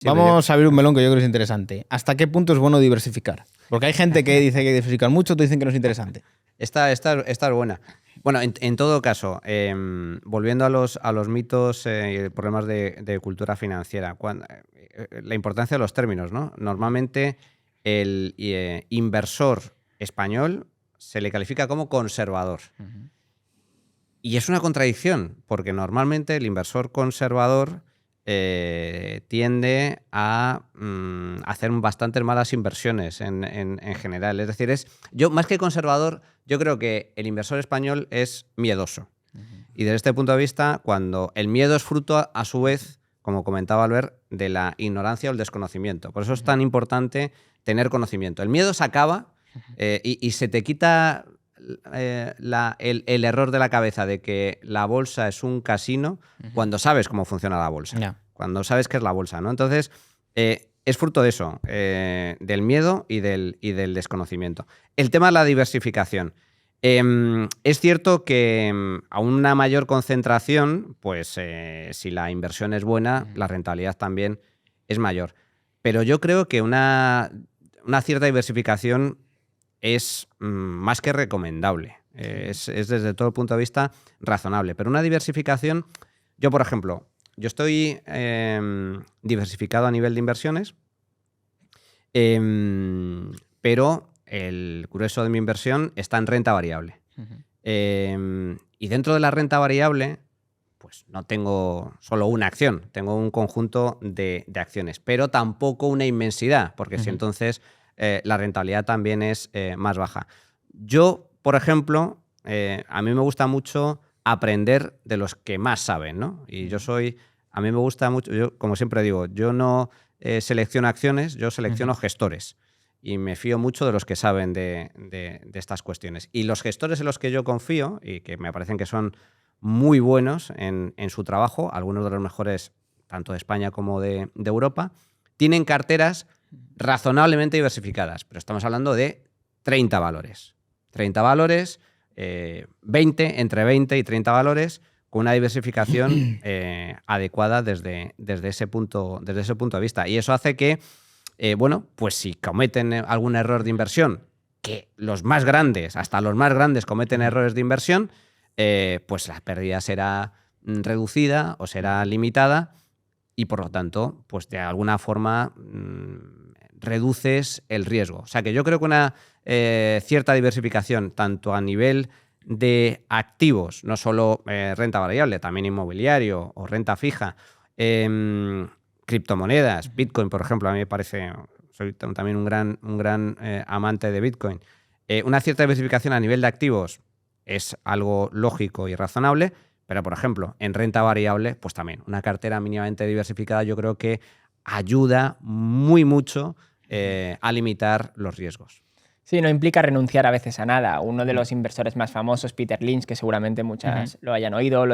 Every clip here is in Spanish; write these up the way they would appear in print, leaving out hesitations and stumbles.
Sí, vamos a abrir un melón que yo creo que es interesante. ¿Hasta qué punto es bueno diversificar? Porque hay gente que dice que hay que diversificar mucho, otros dicen que no es interesante. Esta es buena. Bueno, en todo caso, volviendo a los mitos y problemas de cultura financiera, la importancia de los términos, ¿no? Normalmente el inversor español se le califica como conservador. Y es una contradicción, porque normalmente el inversor conservador tiende a hacer bastantes malas inversiones en general. Es decir, yo más que conservador, yo creo que el inversor español es miedoso. Y desde este punto de vista, cuando el miedo es fruto, a su vez, como comentaba Albert, de la ignorancia o el desconocimiento. Por eso es tan importante tener conocimiento. El miedo se acaba y se te quita el error de la cabeza de que la bolsa es un casino cuando sabes cómo funciona la bolsa, cuando sabes qué es la bolsa, ¿no? Entonces, es fruto de eso, del miedo y del desconocimiento. El tema de la diversificación. Es cierto que a una mayor concentración, pues si la inversión es buena, la rentabilidad también es mayor. Pero yo creo que una cierta diversificación es más que recomendable. Es desde todo el punto de vista razonable. Pero una diversificación, yo por ejemplo, yo estoy diversificado a nivel de inversiones, pero el grueso de mi inversión está en renta variable. Y dentro de la renta variable, pues no tengo solo una acción, tengo un conjunto de acciones, pero tampoco una inmensidad, porque si entonces la rentabilidad también es más baja. Yo, por ejemplo, a mí me gusta mucho aprender de los que más saben, ¿no? Y a mí me gusta mucho, yo como siempre digo, yo no selecciono acciones, yo selecciono gestores. Y me fío mucho de los que saben de estas cuestiones. Y los gestores en los que yo confío, y que me parecen que son muy buenos en su trabajo, algunos de los mejores tanto de España como de Europa, tienen carteras razonablemente diversificadas, pero estamos hablando de 30 valores. 30 valores, entre 20 y 30 valores, con una diversificación adecuada desde ese punto de vista. Y eso hace que, bueno, pues si cometen algún error de inversión, que los más grandes, hasta los más grandes cometen errores de inversión, pues la pérdida será reducida o será limitada y, por lo tanto, pues de alguna forma reduces el riesgo. O sea que yo creo que una cierta diversificación, tanto a nivel de activos, no solo renta variable, también inmobiliario o renta fija, criptomonedas, Bitcoin, por ejemplo, a mí me parece, soy también un gran amante de Bitcoin. Una cierta diversificación a nivel de activos es algo lógico y razonable, pero, por ejemplo, en renta variable, pues también una cartera mínimamente diversificada yo creo que ayuda mucho a limitar los riesgos. Sí, no implica renunciar a veces a nada. Uno de los inversores más famosos, Peter Lynch, que seguramente muchas lo hayan oído,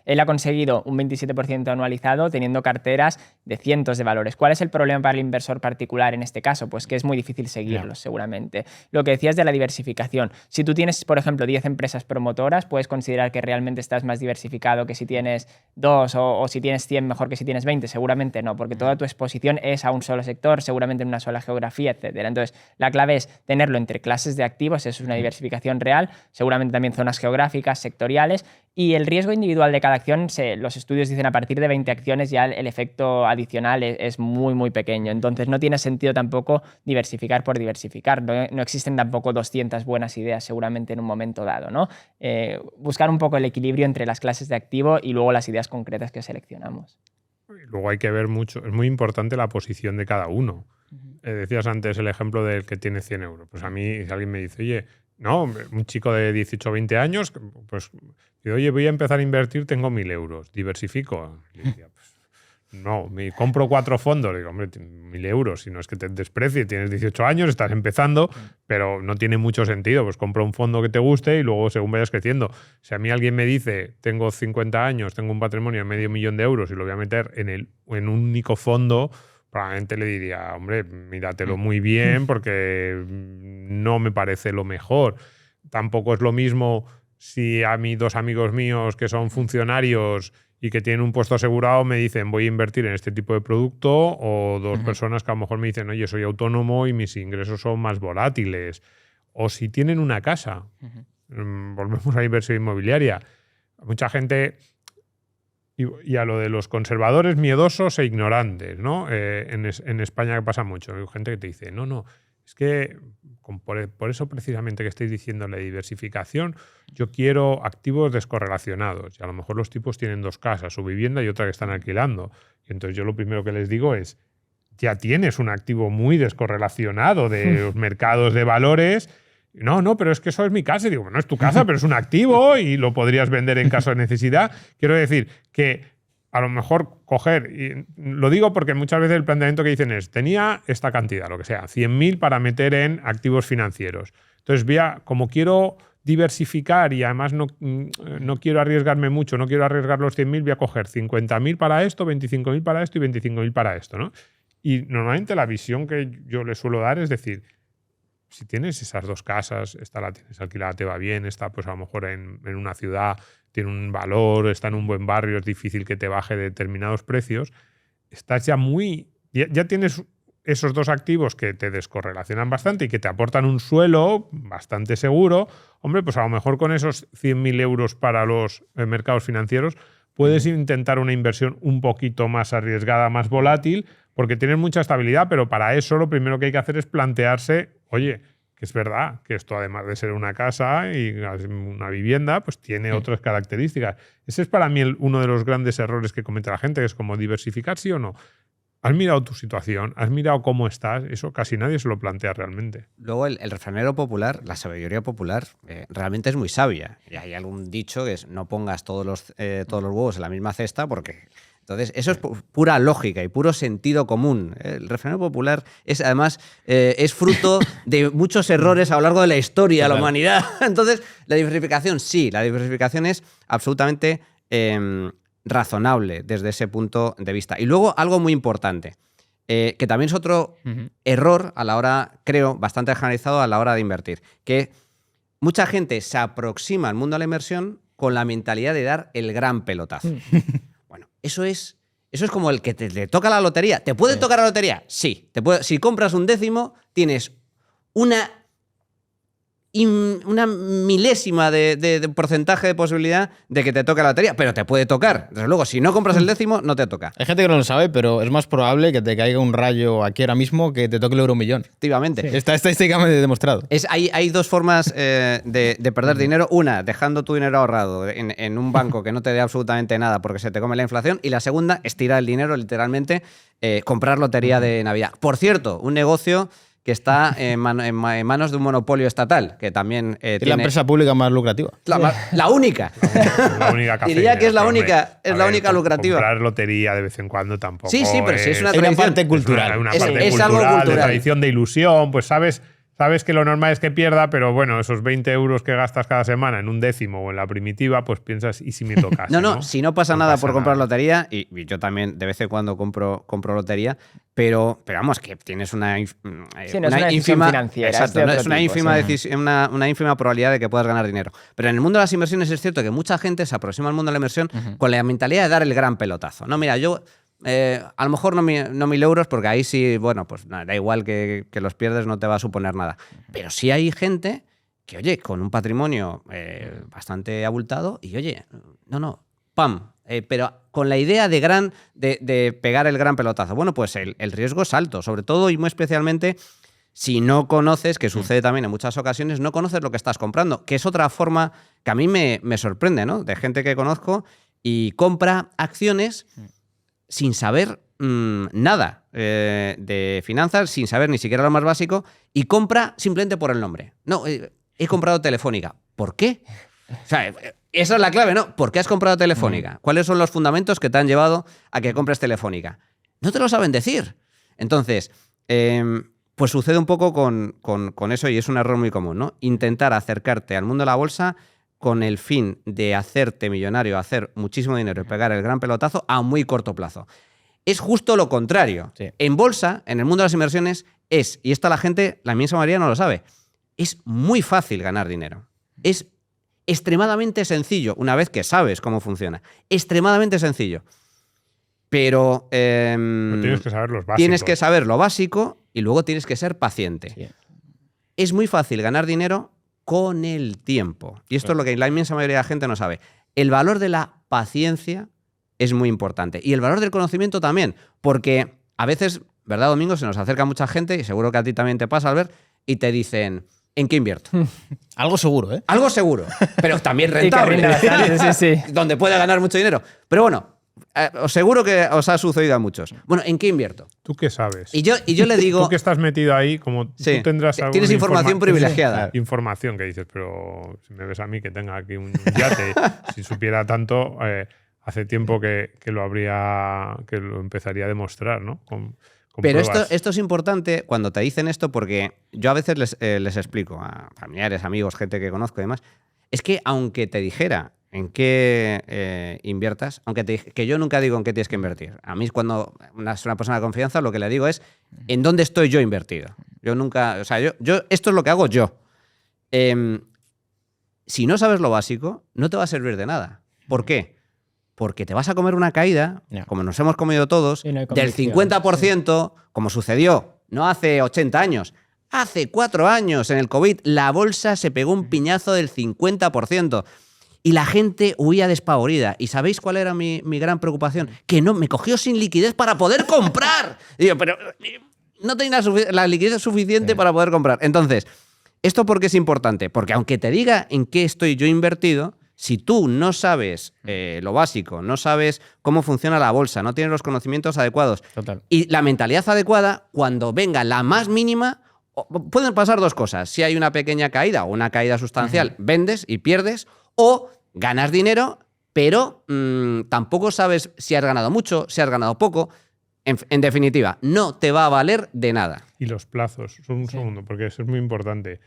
él ha conseguido un 27% anualizado teniendo carteras de cientos de valores. ¿Cuál es el problema para el inversor particular en este caso? Pues que es muy difícil seguirlos, seguramente. Lo que decías de la diversificación. Si tú tienes, por ejemplo, 10 empresas promotoras, puedes considerar que realmente estás más diversificado que si tienes 2 o si tienes 100 mejor que si tienes 20. Seguramente no, porque toda tu exposición es a un solo sector, seguramente en una sola geografía, etc. Entonces, la clave es tenerlo entre clases de activos, eso es una diversificación real, seguramente también zonas geográficas, sectoriales, y el riesgo individual de cada acción, los estudios dicen a partir de 20 acciones ya el efecto adicional es muy pequeño, entonces no tiene sentido tampoco diversificar por diversificar, no existen tampoco 200 buenas ideas seguramente en un momento dado, ¿no? Buscar un poco el equilibrio entre las clases de activo y luego las ideas concretas que seleccionamos. Luego hay que ver mucho, es muy importante la posición de cada uno. Decías antes el ejemplo del que tiene 100 euros. Pues a mí, si alguien me dice, oye, no, un chico de 18 o 20 años, pues, oye, voy a empezar a invertir, tengo 1.000 euros, diversifico. Y decía, pues, no, me compro 4 fondos. Digo, hombre, 1.000 euros, si no es que te desprecie, tienes 18 años, estás empezando, pero no tiene mucho sentido. Pues compra un fondo que te guste y luego según vayas creciendo. Si a mí alguien me dice, tengo 50 años, tengo un patrimonio de $500.000 de euros y lo voy a meter en un único fondo, probablemente le diría, hombre, míratelo muy bien porque no me parece lo mejor. Tampoco es lo mismo si a mí 2 amigos míos que son funcionarios y que tienen un puesto asegurado me dicen voy a invertir en este tipo de producto, o dos personas que a lo mejor me dicen, oye, soy autónomo y mis ingresos son más volátiles. O si tienen una casa, volvemos a la inversión inmobiliaria. Mucha gente, y a lo de los conservadores miedosos e ignorantes, ¿no? En España pasa mucho. Hay gente que te dice, no, es que por eso precisamente que estáis diciendo la diversificación, yo quiero activos descorrelacionados. Y a lo mejor los tipos tienen dos casas, su vivienda y otra que están alquilando. Y entonces yo lo primero que les digo es, ya tienes un activo muy descorrelacionado de los mercados de valores. No, pero es que eso es mi casa. Y digo, bueno, es tu casa, pero es un activo y lo podrías vender en caso de necesidad. Quiero decir que a lo mejor coger, y lo digo porque muchas veces el planteamiento que dicen es, tenía esta cantidad, lo que sea, 100.000 para meter en activos financieros. Entonces, como quiero diversificar y además no quiero arriesgarme mucho, no quiero arriesgar los 100.000, voy a coger 50.000 para esto, 25.000 para esto y 25.000 para esto, ¿no? Y normalmente la visión que yo le suelo dar es decir, si tienes esas dos casas, esta la tienes alquilada, te va bien, esta pues a lo mejor en una ciudad tiene un valor, está en un buen barrio, es difícil que te baje de determinados precios, estás ya tienes esos dos activos que te descorrelacionan bastante y que te aportan un suelo bastante seguro. Hombre, pues a lo mejor con esos 100.000 euros para los mercados financieros puedes intentar una inversión un poquito más arriesgada, más volátil, porque tienes mucha estabilidad, pero para eso lo primero que hay que hacer es plantearse, oye, que es verdad que esto además de ser una casa y una vivienda, pues tiene otras características. Ese es para mí uno de los grandes errores que comete la gente, que es como diversificar sí o no. ¿Has mirado tu situación? ¿Has mirado cómo estás? Eso casi nadie se lo plantea realmente. Luego el refranero popular, la sabiduría popular, realmente es muy sabia. Y hay algún dicho que es no pongas todos los huevos en la misma cesta porque... Entonces, eso es pura lógica y puro sentido común. El refranero popular es, además, es fruto de muchos errores a lo largo de la historia de la humanidad. Entonces, la diversificación es absolutamente razonable desde ese punto de vista. Y luego, algo muy importante, que también es otro error a la hora, creo, bastante generalizado a la hora de invertir, que mucha gente se aproxima al mundo de la inversión con la mentalidad de dar el gran pelotazo. Eso es como el que te toca la lotería. ¿Te puede tocar la lotería? Sí. Si compras un décimo, tienes una milésima de porcentaje de posibilidad de que te toque la lotería, pero te puede tocar. Desde luego, si no compras el décimo, no te toca. Hay gente que no lo sabe, pero es más probable que te caiga un rayo aquí ahora mismo que te toque el euromillón. Efectivamente. Sí. Está estadísticamente demostrado. Hay dos formas de perder dinero. Una, dejando tu dinero ahorrado en un banco que no te dé absolutamente nada porque se te come la inflación. Y la segunda, estirar el dinero, literalmente, comprar lotería de Navidad. Por cierto, un negocio que está en manos de un monopolio estatal, que también tiene... Es la empresa pública más lucrativa. La única. La única cafeína. Diría que es la única lucrativa. Comprar lotería de vez en cuando tampoco. Sí, pero sí es una tradición. Parte cultural. Es algo cultural. De tradición, de ilusión, pues sabes que lo normal es que pierda, pero bueno, esos 20 euros que gastas cada semana en un décimo o en la primitiva, pues piensas, ¿y si me tocas? No, si no pasa nada por comprar lotería, y yo también de vez en cuando compro lotería, pero vamos, que tienes una ínfima financiera. Exacto, es una ínfima probabilidad de que puedas ganar dinero. Pero en el mundo de las inversiones es cierto que mucha gente se aproxima al mundo de la inversión con la mentalidad de dar el gran pelotazo. No, mira, yo... a lo mejor no 1.000 euros, porque ahí sí, bueno, pues nada, da igual que los pierdes, no te va a suponer nada. Pero sí hay gente que, oye, con un patrimonio bastante abultado y, oye, ¡pam! Pero con la idea de pegar el gran pelotazo. Bueno, pues el riesgo es alto, sobre todo y muy especialmente si no conoces, que sucede también en muchas ocasiones, no conoces lo que estás comprando, que es otra forma que a mí me sorprende, ¿no? De gente que conozco y compra acciones sin saber nada de finanzas, sin saber ni siquiera lo más básico, y compra simplemente por el nombre. No, he comprado Telefónica. ¿Por qué? O sea, esa es la clave, ¿no? ¿Por qué has comprado Telefónica? ¿Cuáles son los fundamentos que te han llevado a que compres Telefónica? No te lo saben decir. Entonces, pues sucede un poco con eso y es un error muy común, ¿no? Intentar acercarte al mundo de la bolsa con el fin de hacerte millonario, hacer muchísimo dinero y pegar el gran pelotazo a muy corto plazo. Es justo lo contrario. Sí. En bolsa, en el mundo de las inversiones, y esto la gente, la inmensa mayoría no lo sabe, es muy fácil ganar dinero. Es extremadamente sencillo, una vez que sabes cómo funciona. Extremadamente sencillo. Pero tienes que saber los básicos. tienes que saber lo básico y luego tienes que ser paciente. Sí. Es muy fácil ganar dinero con el tiempo. Y esto es lo que la inmensa mayoría de la gente no sabe. El valor de la paciencia es muy importante. Y el valor del conocimiento también. Porque a veces, ¿verdad, Domingo? Se nos acerca mucha gente, y seguro que a ti también te pasa, Albert, y te dicen, ¿en qué invierto? Algo seguro, ¿eh? Algo seguro, pero también Y que rentable. rinda bastante, sí. Donde puede ganar mucho dinero. Pero bueno, os seguro que os ha sucedido a muchos. Bueno, ¿en qué invierto? ¿Tú qué sabes? Y yo le digo... Tú que estás metido ahí, como Sí, tú tendrás tienes información privilegiada. Información que dices, pero si me ves a mí que tenga aquí un yate, si supiera tanto, hace tiempo que lo empezaría a demostrar, ¿no? Con Pero pruebas. esto es importante cuando te dicen esto, porque yo a veces les explico a familiares, amigos, gente que conozco y demás, es que aunque te dijera en qué inviertas, que yo nunca digo en qué tienes que invertir. A mí cuando es una persona de confianza, lo que le digo es en dónde estoy yo invertido. Yo nunca, o sea, yo esto es lo que hago yo. Si no sabes lo básico, no te va a servir de nada. ¿Por qué? Porque te vas a comer una caída, como nos hemos comido todos, Y no hay del convicción, 50%, como sucedió no hace 80 años, hace 4 años en el COVID, la bolsa se pegó un piñazo del 50%. Y la gente huía despavorida. ¿Y sabéis cuál era mi gran preocupación? Que no me cogió sin liquidez para poder comprar. Digo, pero no tenía la liquidez suficiente para poder comprar. Entonces, ¿esto por qué es importante? Porque aunque te diga en qué estoy yo invertido, si tú no sabes lo básico, no sabes cómo funciona la bolsa, no tienes los conocimientos adecuados Total. y la mentalidad adecuada, cuando venga la más mínima, pueden pasar dos cosas. Si hay una pequeña caída o una caída sustancial, vendes y pierdes, o ganas dinero, pero tampoco sabes si has ganado mucho, si has ganado poco. En definitiva, no te va a valer de nada. Y los plazos, son un segundo, porque eso es muy importante.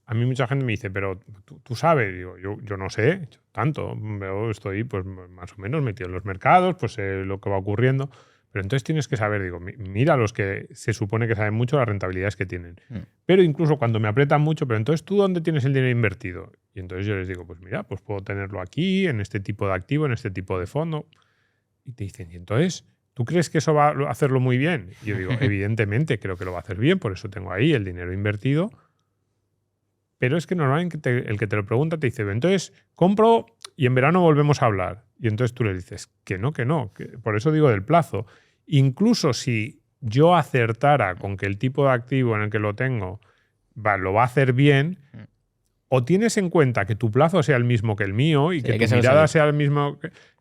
A mí mucha gente me dice, pero tú sabes, digo, yo no sé tanto, yo estoy pues más o menos metido en los mercados, pues sé lo que va ocurriendo, pero entonces tienes que saber, digo, mira los que se supone que saben mucho las rentabilidades que tienen. Pero incluso cuando me aprietan mucho, pero entonces ¿tú dónde tienes el dinero invertido? Y entonces yo les digo, pues mira, pues puedo tenerlo aquí, en este tipo de activo, en este tipo de fondo. Y te dicen, y entonces, ¿tú crees que eso va a hacerlo muy bien? Y yo digo, evidentemente creo que lo va a hacer bien, por eso tengo ahí el dinero invertido. Pero es que normalmente el que te lo pregunta te dice, entonces compro y en verano volvemos a hablar. Y entonces tú le dices que no. Por eso digo del plazo. Incluso si yo acertara con que el tipo de activo en el que lo tengo lo va a hacer bien, o tienes en cuenta que tu plazo sea el mismo que el mío y que tu mirada sea el mismo.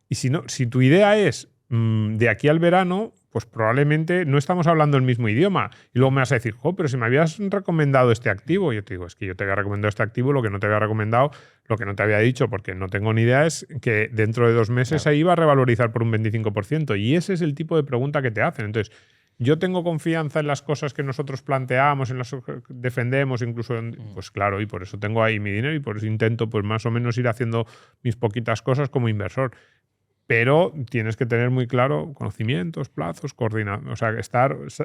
Y si tu idea es de aquí al verano, pues probablemente no estamos hablando el mismo idioma. Y luego me vas a decir, pero si me habías recomendado este activo. Y yo te digo, es que yo te había recomendado este activo, lo que no te había recomendado, lo que no te había dicho, porque no tengo ni idea, es que dentro de 2 meses ahí va a revalorizar por un 25%. Y ese es el tipo de pregunta que te hacen. Entonces, yo tengo confianza en las cosas que nosotros planteamos, en las que defendemos, incluso, pues claro, y por eso tengo ahí mi dinero y por eso intento pues más o menos ir haciendo mis poquitas cosas como inversor. Pero tienes que tener muy claro conocimientos, plazos, coordinación. O sea,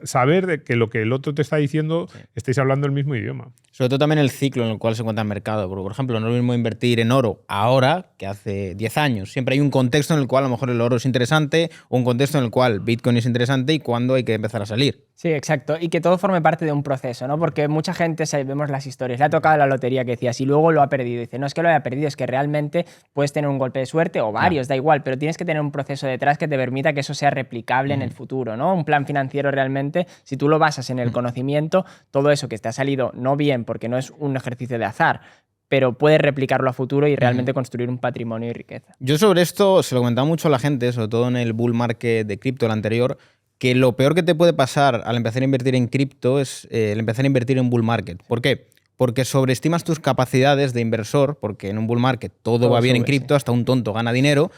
saber de que lo que el otro te está diciendo estáis hablando el mismo idioma. Sobre todo también el ciclo en el cual se encuentra el mercado. Porque, por ejemplo, no es lo mismo invertir en oro ahora que hace 10 años. Siempre hay un contexto en el cual a lo mejor el oro es interesante o un contexto en el cual Bitcoin es interesante y cuándo hay que empezar a salir. Sí, exacto. Y que todo forme parte de un proceso, ¿no? Porque mucha gente, vemos las historias, le ha tocado la lotería que decías y luego lo ha perdido. Dice, no es que lo haya perdido, es que realmente puedes tener un golpe de suerte o varios, da igual, pero tienes que tener un proceso detrás que te permita que eso sea replicable en el futuro, ¿no? Un plan financiero realmente, si tú lo basas en el conocimiento, todo eso que te ha salido no bien, porque no es un ejercicio de azar, pero puedes replicarlo a futuro y realmente construir un patrimonio y riqueza. Yo sobre esto se lo comentaba mucho a la gente, sobre todo en el bull market de cripto, el anterior, que lo peor que te puede pasar al empezar a invertir en cripto es el empezar a invertir en bull market. ¿Por qué? Porque sobreestimas tus capacidades de inversor, porque en un bull market todo va bien en cripto, hasta un tonto gana dinero,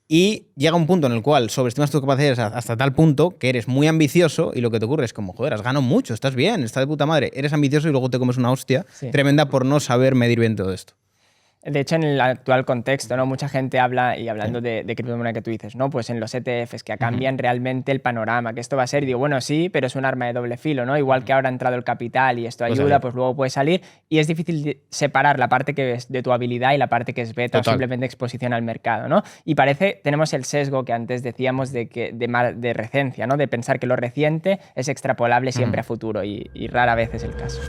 y llega un punto en el cual sobreestimas tus capacidades hasta tal punto que eres muy ambicioso y lo que te ocurre es como, joder, has ganado mucho, estás bien, estás de puta madre, eres ambicioso y luego te comes una hostia tremenda por no saber medir bien todo esto. De hecho, en el actual contexto, ¿no? Mucha gente habla, y hablando de criptomoneda que tú dices, ¿no? Pues en los ETFs que cambian realmente el panorama, que esto va a ser, y digo, bueno, sí, pero es un arma de doble filo, ¿no? Igual que ahora ha entrado el capital y esto ayuda, pues luego puede salir, y es difícil separar la parte que es de tu habilidad y la parte que es beta o simplemente exposición al mercado, ¿no? Y tenemos el sesgo que antes decíamos de recencia, ¿no? De pensar que lo reciente es extrapolable siempre a futuro, y rara vez es el caso.